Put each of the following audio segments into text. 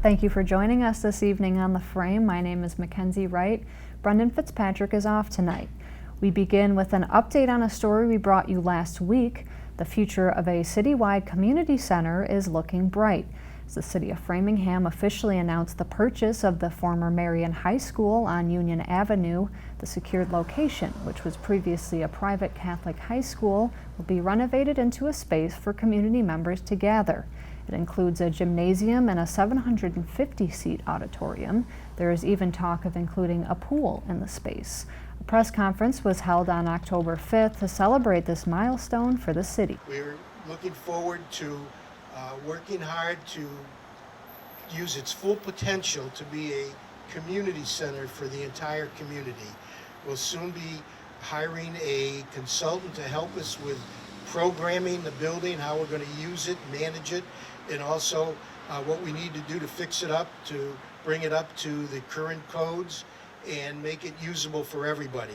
Thank you for joining us this evening on The Frame. My name is Mackenzie Wright. Brendan Fitzpatrick is off tonight. We begin with an update on a story we brought you last week. The future of a citywide community center is looking bright. As the city of Framingham officially announced the purchase of the former Marion High School on Union Avenue, the secured location, which was previously a private Catholic high school, will be renovated into a space for community members to gather. It includes a gymnasium and a 750-seat auditorium. There is even talk of including a pool in the space. A press conference was held on October 5th to celebrate this milestone for the city. We're looking forward to working hard to use its full potential to be a community center for the entire community. We'll soon be hiring a consultant to help us with programming the building, how we're going to use it, manage it, and also what we need to do to fix it up, to bring it up to the current codes and make it usable for everybody.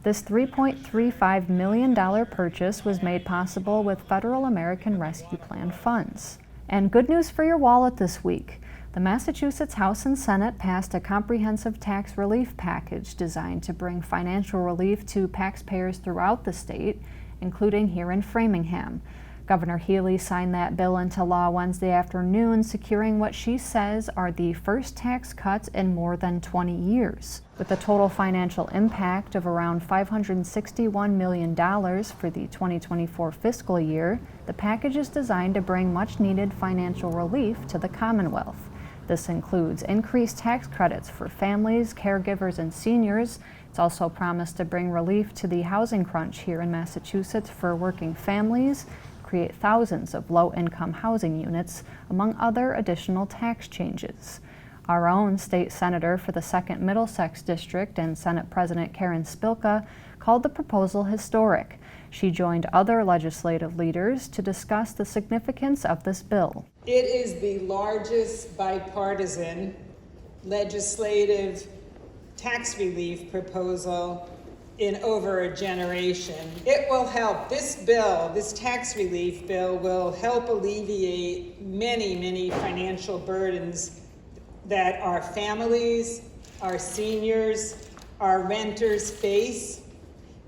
This $3.35 million purchase was made possible with Federal American Rescue Plan funds. And good news for your wallet this week. The Massachusetts House and Senate passed a comprehensive tax relief package designed to bring financial relief to taxpayers throughout the state, including here in Framingham. Governor Healy signed that bill into law Wednesday afternoon, securing what she says are the first tax cuts in more than 20 years. With a total financial impact of around $561 million for the 2024 fiscal year, the package is designed to bring much-needed financial relief to the Commonwealth. This includes increased tax credits for families, caregivers, and seniors. It's also promised to bring relief to the housing crunch here in Massachusetts for working families, create thousands of low-income housing units, among other additional tax changes. Our own state senator for the 2nd Middlesex District and Senate President Karen Spilka called the proposal historic. She joined other legislative leaders to discuss the significance of this bill. It is the largest bipartisan legislative tax relief proposal in over a generation. It will help, this tax relief bill will help alleviate many financial burdens that our families, our seniors, our renters face,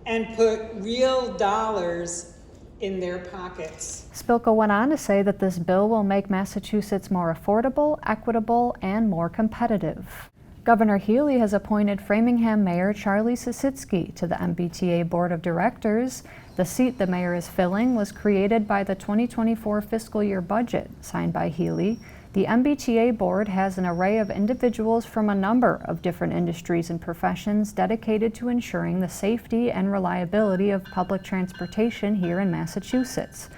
and put real dollars in their pockets. Spilka went on to say that this bill will make Massachusetts more affordable, equitable, and more competitive. Governor Healy has appointed Framingham Mayor Charlie Sisitsky to the MBTA Board of Directors. The seat the mayor is filling was created by the 2024 fiscal year budget signed by Healy. The MBTA board has an array of individuals from a number of different industries and professions dedicated to ensuring the safety and reliability of public transportation here in Massachusetts.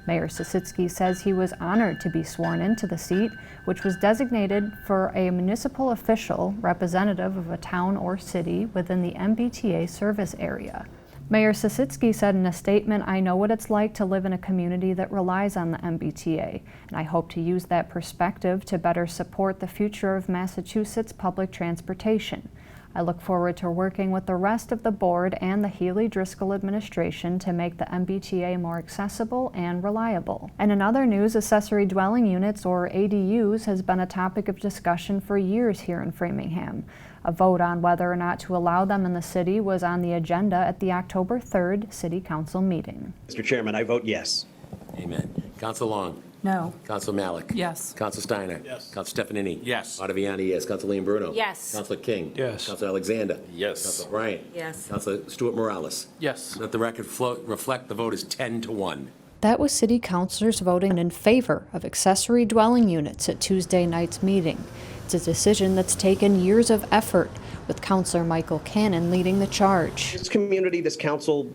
Mayor Sisitsky says he was honored to be sworn into the seat, which was designated for a municipal official representative of a town or city within the MBTA service area. Mayor Sisitsky said in a statement, "I know what it's like to live in a community that relies on the MBTA, and I hope to use that perspective to better support the future of Massachusetts public transportation. I look forward to working with the rest of the board and the Healy-Driscoll administration to make the MBTA more accessible and reliable." And in other news, accessory dwelling units, or ADUs, has been a topic of discussion for years here in Framingham. A vote on whether or not to allow them in the city was on the agenda at the October 3rd City Council meeting. Mr. Chairman, I vote yes. Amen. Council Long. No. Council Malik. Yes. Council Steiner. Yes. Council Stefanini. Yes. Ottaviani, yes. Council Bruno. Yes. Council King. Yes. Council Alexander. Yes. Council Bryant. Yes. Council Stuart Morales. Yes. Let the record reflect the vote is 10-1. That was city councilors voting in favor of accessory dwelling units at Tuesday night's meeting. It's a decision that's taken years of effort, with Councilor Michael Cannon leading the charge. This community, this council,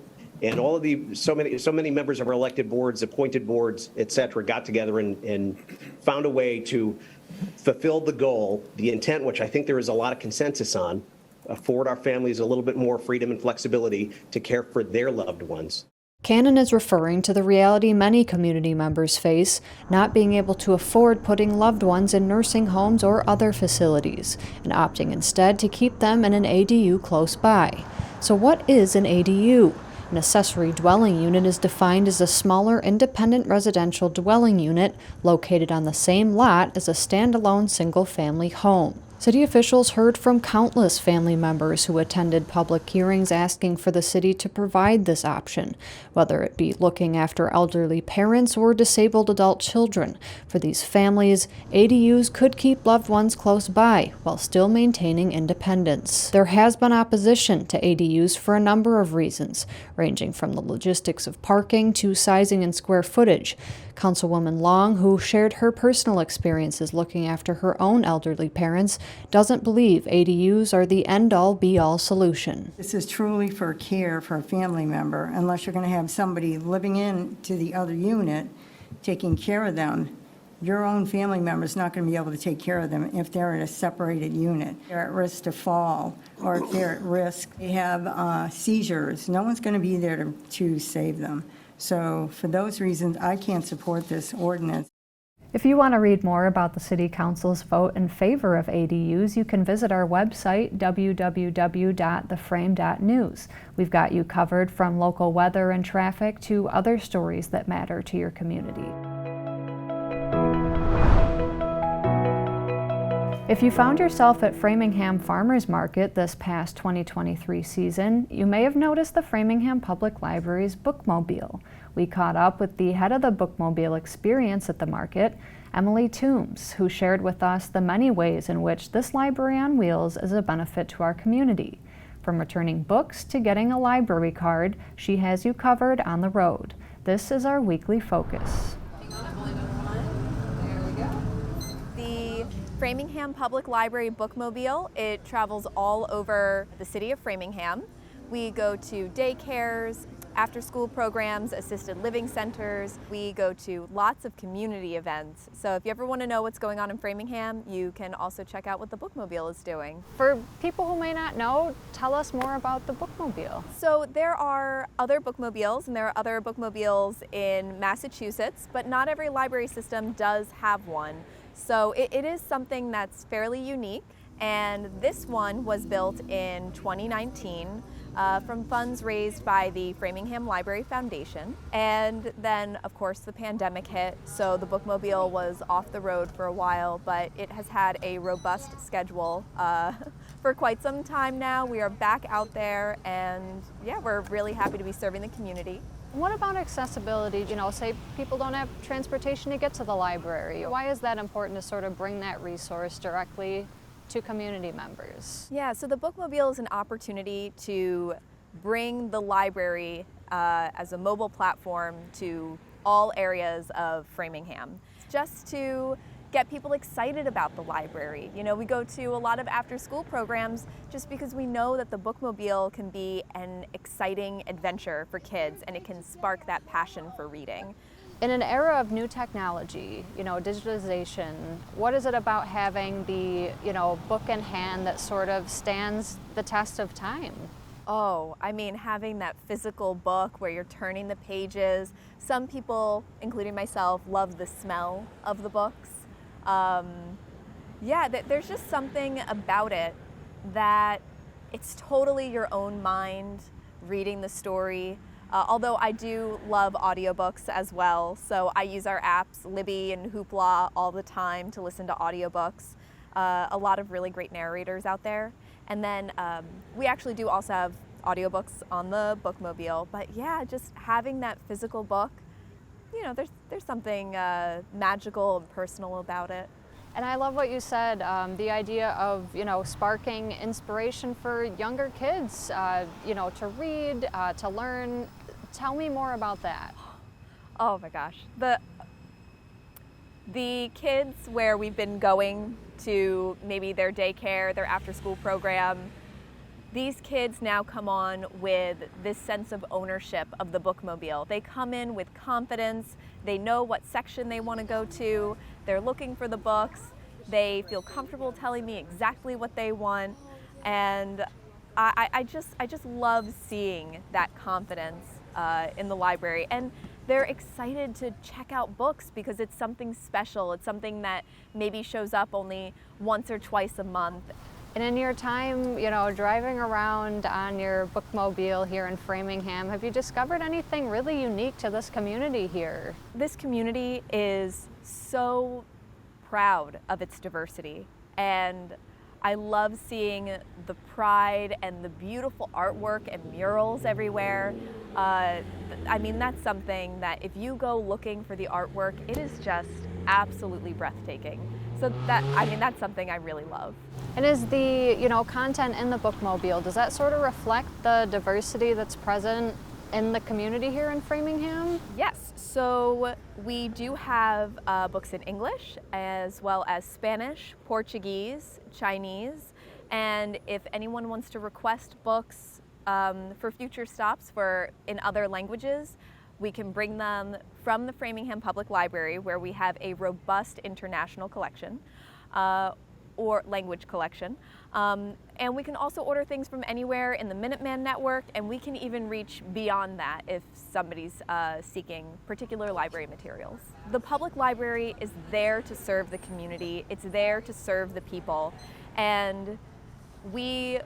and all of the so many members of our elected boards, appointed boards, et cetera, got together and found a way to fulfill the goal, the intent, which I think there is a lot of consensus on, afford our families a little bit more freedom and flexibility to care for their loved ones. Cannon is referring to the reality many community members face, not being able to afford putting loved ones in nursing homes or other facilities, and opting instead to keep them in an ADU close by. So what is an ADU? An accessory dwelling unit is defined as a smaller independent residential dwelling unit located on the same lot as a standalone single-family home. City officials heard from countless family members who attended public hearings asking for the city to provide this option, whether it be looking after elderly parents or disabled adult children. For these families, ADUs could keep loved ones close by while still maintaining independence. There has been opposition to ADUs for a number of reasons, ranging from the logistics of parking to sizing and square footage. Councilwoman Long, who shared her personal experiences looking after her own elderly parents, doesn't believe ADUs are the end-all, be-all solution. This is truly for care for a family member, unless you're going to have somebody living in to the other unit, taking care of them. Your own family member is not going to be able to take care of them if they're in a separated unit. They're at risk to fall, or if they're at risk, they have seizures. No one's going to be there to save them. So for those reasons, I can't support this ordinance. If you want to read more about the City Council's vote in favor of ADUs, you can visit our website, www.theframe.news. We've got you covered from local weather and traffic to other stories that matter to your community. If you found yourself at Framingham Farmers Market this past 2023 season, you may have noticed the Framingham Public Library's Bookmobile. We caught up with the head of the Bookmobile experience at the market, Emily Toombs, who shared with us the many ways in which this library on wheels is a benefit to our community. From returning books to getting a library card, she has you covered on the road. This is our weekly focus. Framingham Public Library Bookmobile. It travels all over the city of Framingham. We go to daycares, after-school programs, assisted living centers. We go to lots of community events. So if you ever want to know what's going on in Framingham, you can also check out what the Bookmobile is doing. For people who may not know, tell us more about the Bookmobile. So there are other bookmobiles, and there are other bookmobiles in Massachusetts, but not every library system does have one. So it is something that's fairly unique, and this one was built in 2019 from funds raised by the Framingham Library Foundation. And then, of course, the pandemic hit, so the Bookmobile was off the road for a while, but it has had a robust schedule for quite some time now. We are back out there, and yeah, we're really happy to be serving the community. What about accessibility? You know, say people don't have transportation to get to the library. Why is that important to sort of bring that resource directly to community members? Yeah, so the Bookmobile is an opportunity to bring the library as a mobile platform to all areas of Framingham, just to get people excited about the library. You know, we go to a lot of after-school programs just because we know that the Bookmobile can be an exciting adventure for kids, and it can spark that passion for reading. In an era of new technology, you know, digitalization, what is it about having the, you know, book in hand that sort of stands the test of time? Oh, I mean, having that physical book where you're turning the pages. Some people, including myself, love the smell of the books. Yeah, there's just something about it that it's totally your own mind reading the story. Although I do love audiobooks as well, so I use our apps, Libby and Hoopla, all the time to listen to audiobooks. A lot of really great narrators out there. And then we actually do also have audiobooks on the Bookmobile. But yeah, just having that physical book, you know, there's something magical and personal about it. And I love what you said, the idea of, you know, sparking inspiration for younger kids, you know, to read, to learn. Tell me more about that. Oh my gosh. The kids where we've been going to maybe their daycare, their after-school program, these kids now come on with this sense of ownership of the Bookmobile. They come in with confidence. They know what section they want to go to. They're looking for the books. They feel comfortable telling me exactly what they want. And I just love seeing that confidence in the library. And they're excited to check out books because it's something special. It's something that maybe shows up only once or twice a month. And in your time, driving around on your bookmobile here in Framingham, have you discovered anything really unique to this community here? This community is so proud of its diversity, and I love seeing the pride and the beautiful artwork and murals everywhere. That's something that if you go looking for the artwork, it is just absolutely breathtaking. So that's something I really love. And is the, content in the bookmobile, does that sort of reflect the diversity that's present in the community here in Framingham? Yes, so we do have books in English as well as Spanish, Portuguese, Chinese, and if anyone wants to request books for future stops in other languages, we can bring them from the Framingham Public Library, where we have a robust international collection or language collection. And we can also order things from anywhere in the Minuteman Network, and we can even reach beyond that if somebody's seeking particular library materials. The public library is there to serve the community. It's there to serve the people. And we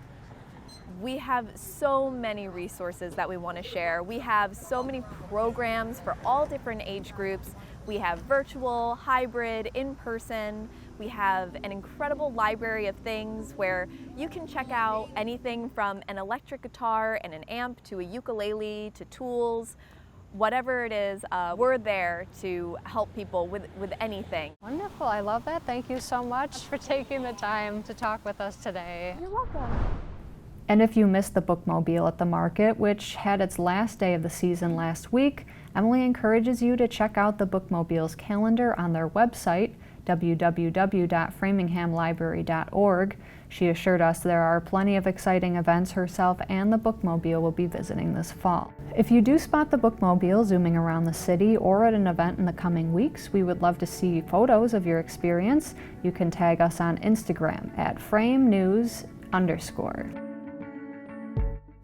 have so many resources that we want to share. We have so many programs for all different age groups. We have virtual, hybrid, in-person. We have an incredible library of things where you can check out anything from an electric guitar and an amp to a ukulele to tools. Whatever it is, we're there to help people with anything. Wonderful, I love that. Thank you so much for taking the time to talk with us today. You're welcome. And if you missed the bookmobile at the market, which had its last day of the season last week, Emily encourages you to check out the bookmobile's calendar on their website, www.framinghamlibrary.org. She assured us there are plenty of exciting events herself and the bookmobile will be visiting this fall. If you do spot the bookmobile zooming around the city or at an event in the coming weeks, we would love to see photos of your experience. You can tag us on Instagram at @framenews_.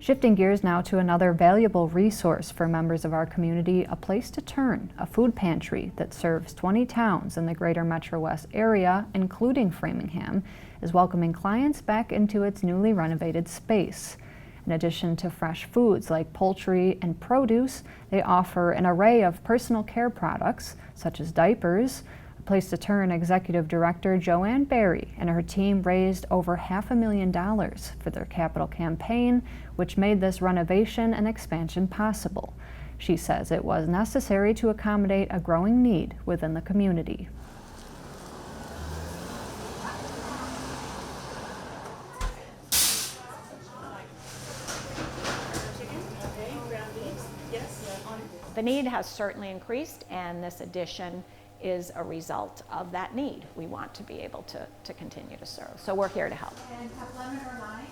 Shifting gears now to another valuable resource for members of our community, A Place to Turn, a food pantry that serves 20 towns in the greater Metro West area, including Framingham, is welcoming clients back into its newly renovated space. In addition to fresh foods like poultry and produce, they offer an array of personal care products, such as diapers. Place to Turn Executive Director Joanne Berry and her team raised over $500,000 for their capital campaign, which made this renovation and expansion possible. She says it was necessary to accommodate a growing need within the community. The need has certainly increased, and this addition is a result of that need. We want to be able to continue to serve. So we're here to help. And have lemon or lime?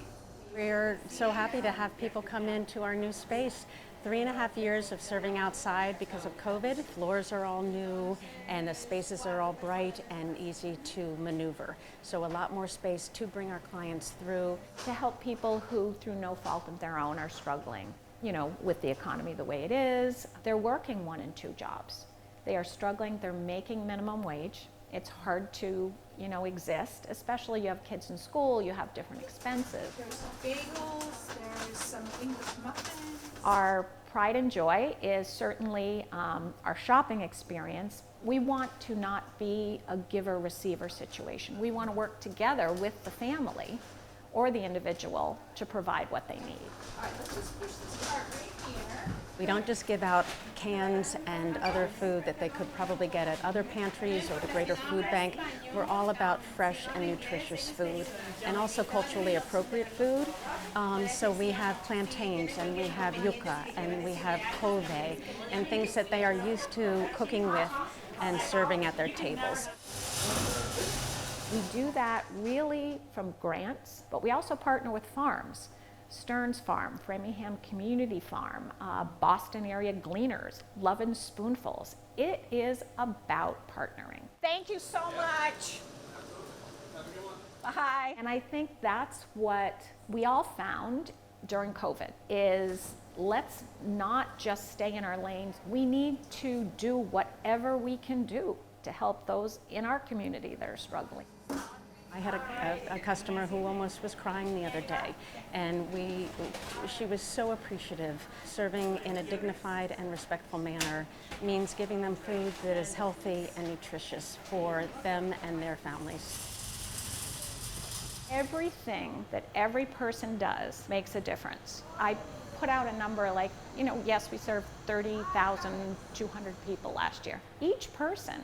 We're so happy to have people come into our new space. 3.5 years of serving outside because of COVID. Floors are all new and the spaces are all bright and easy to maneuver. So a lot more space to bring our clients through. To help people who, through no fault of their own, are struggling, with the economy the way it is. They're working 1 and 2 jobs. They are struggling, they're making minimum wage. It's hard to, exist, especially you have kids in school, you have different expenses. There's some bagels, there's some English muffins. Our pride and joy is certainly our shopping experience. We want to not be a giver-receiver situation. We want to work together with the family or the individual to provide what they need. All right, let's just push this cart right here. We don't just give out cans and other food that they could probably get at other pantries or the Greater Food Bank. We're all about fresh and nutritious food and also culturally appropriate food. So we have plantains and we have yuca and we have kove and things that they are used to cooking with and serving at their tables. We do that really from grants, but we also partner with farms. Stearns Farm, Framingham Community Farm, Boston area Gleaners, Lovin' Spoonfuls. It is about partnering. Thank you so much. Bye. And I think that's what we all found during COVID is let's not just stay in our lanes. We need to do whatever we can do to help those in our community that are struggling. I had a customer who almost was crying the other day, and she was so appreciative. Serving in a dignified and respectful manner means giving them food that is healthy and nutritious for them and their families. Everything that every person does makes a difference. I put out a number like, yes, we served 30,200 people last year. Each person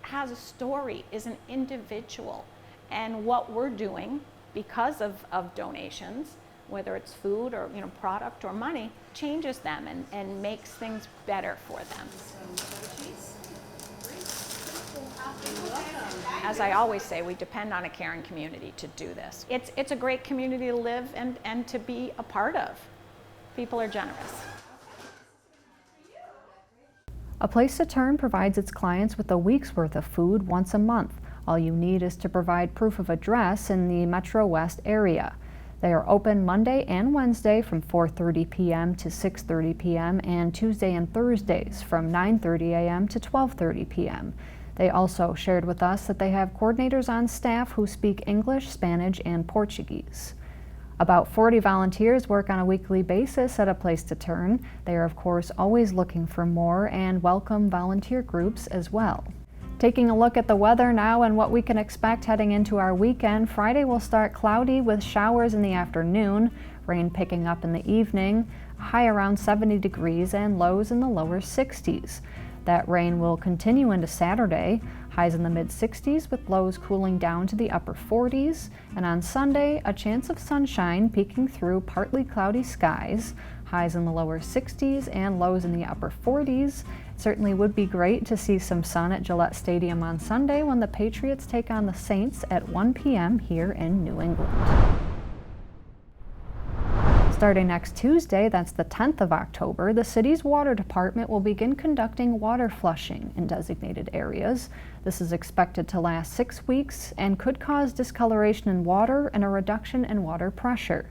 has a story, is an individual. And what we're doing because of donations, whether it's food or product or money, changes them and makes things better for them. As I always say, we depend on a caring community to do this. It's a great community to live and to be a part of. People are generous. A Place to Turn provides its clients with a week's worth of food once a month. All you need is to provide proof of address in the Metro West area. They are open Monday and Wednesday from 4:30 p.m. to 6:30 p.m. and Tuesday and Thursdays from 9:30 a.m. to 12:30 p.m. They also shared with us that they have coordinators on staff who speak English, Spanish, and Portuguese. About 40 volunteers work on a weekly basis at A Place to Turn. They are, of course, always looking for more and welcome volunteer groups as well. Taking a look at the weather now and what we can expect heading into our weekend, Friday will start cloudy with showers in the afternoon, rain picking up in the evening, high around 70 degrees and lows in the lower 60s. That rain will continue into Saturday, highs in the mid-60s with lows cooling down to the upper 40s, and on Sunday, a chance of sunshine peeking through partly cloudy skies, highs in the lower 60s and lows in the upper 40s. It certainly would be great to see some sun at Gillette Stadium on Sunday when the Patriots take on the Saints at 1 p.m. here in New England. Starting next Tuesday, that's the 10th of October, the city's water department will begin conducting water flushing in designated areas. This is expected to last 6 weeks and could cause discoloration in water and a reduction in water pressure.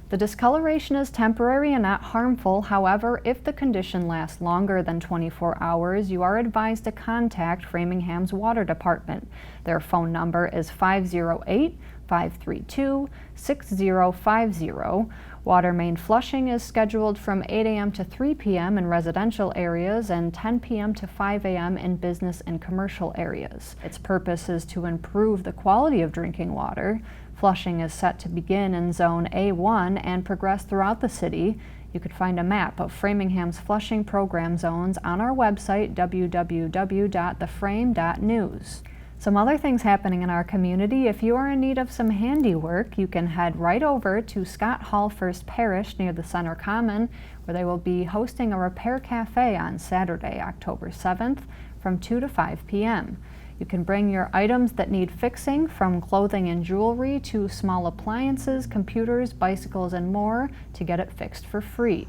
The discoloration is temporary and not harmful. However, if the condition lasts longer than 24 hours, you are advised to contact Framingham's Water Department. Their phone number is 508-532-6050. Water main flushing is scheduled from 8 a.m. to 3 p.m. in residential areas and 10 p.m. to 5 a.m. in business and commercial areas. Its purpose is to improve the quality of drinking water. Flushing is set to begin in Zone A1 and progress throughout the city. You could find a map of Framingham's flushing program zones on our website, www.theframe.news. Some other things happening in our community. If you are in need of some handiwork, you can head right over to Scott Hall First Parish near the Center Common, where they will be hosting a repair cafe on Saturday, October 7th from 2 to 5 p.m. You can bring your items that need fixing, from clothing and jewelry to small appliances, computers, bicycles, and more, to get it fixed for free.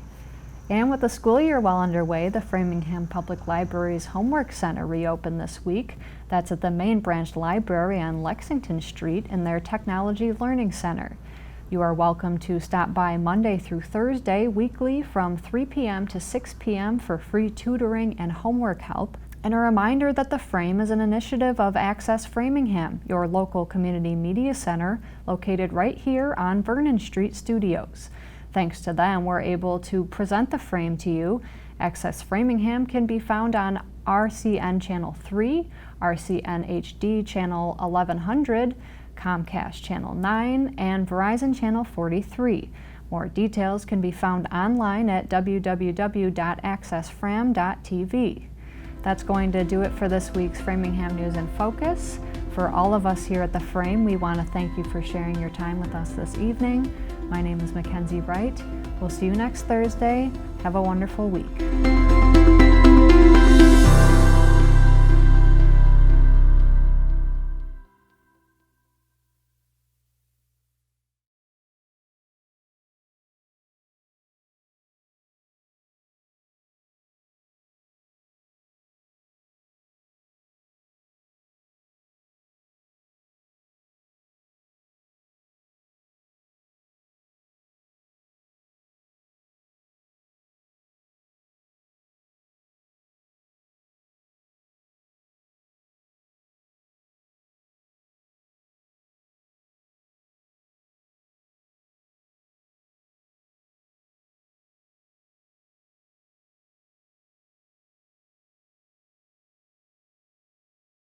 And with the school year well underway, the Framingham Public Library's Homework Center reopened this week. That's at the main branch library on Lexington Street in their Technology Learning Center. You are welcome to stop by Monday through Thursday weekly from 3 p.m. to 6 p.m. for free tutoring and homework help. And a reminder that The Frame is an initiative of Access Framingham, your local community media center located right here on Vernon Street Studios. Thanks to them, we're able to present The Frame to you. Access Framingham can be found on RCN Channel 3, RCN HD Channel 1100, Comcast Channel 9, and Verizon Channel 43. More details can be found online at www.accessfram.tv. That's going to do it for this week's Framingham News in Focus. For all of us here at The Frame, we want to thank you for sharing your time with us this evening. My name is Mackenzie Wright. We'll see you next Thursday. Have a wonderful week.